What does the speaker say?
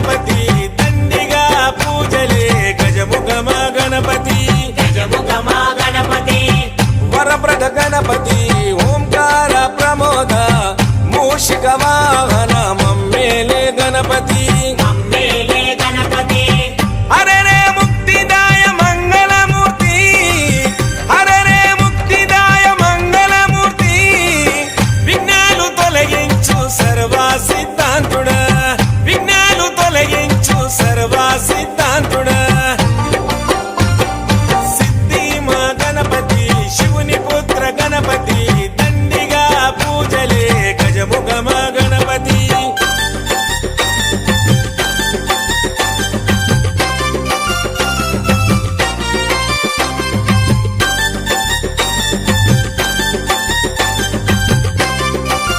గణపతి దండిగా పూజలే గజముఖమ గణపతి వరప్రద గణపతి ఓంకార ప్రమోద మూషిక వాహన మమ్మేలే గణపతి హరే రే ముక్తిదాయ మంగళమూర్తి హరే రే ముక్తిదాయ మంగళమూర్తి విఘ్నాలు తొలగించు సర్వసిద్ధ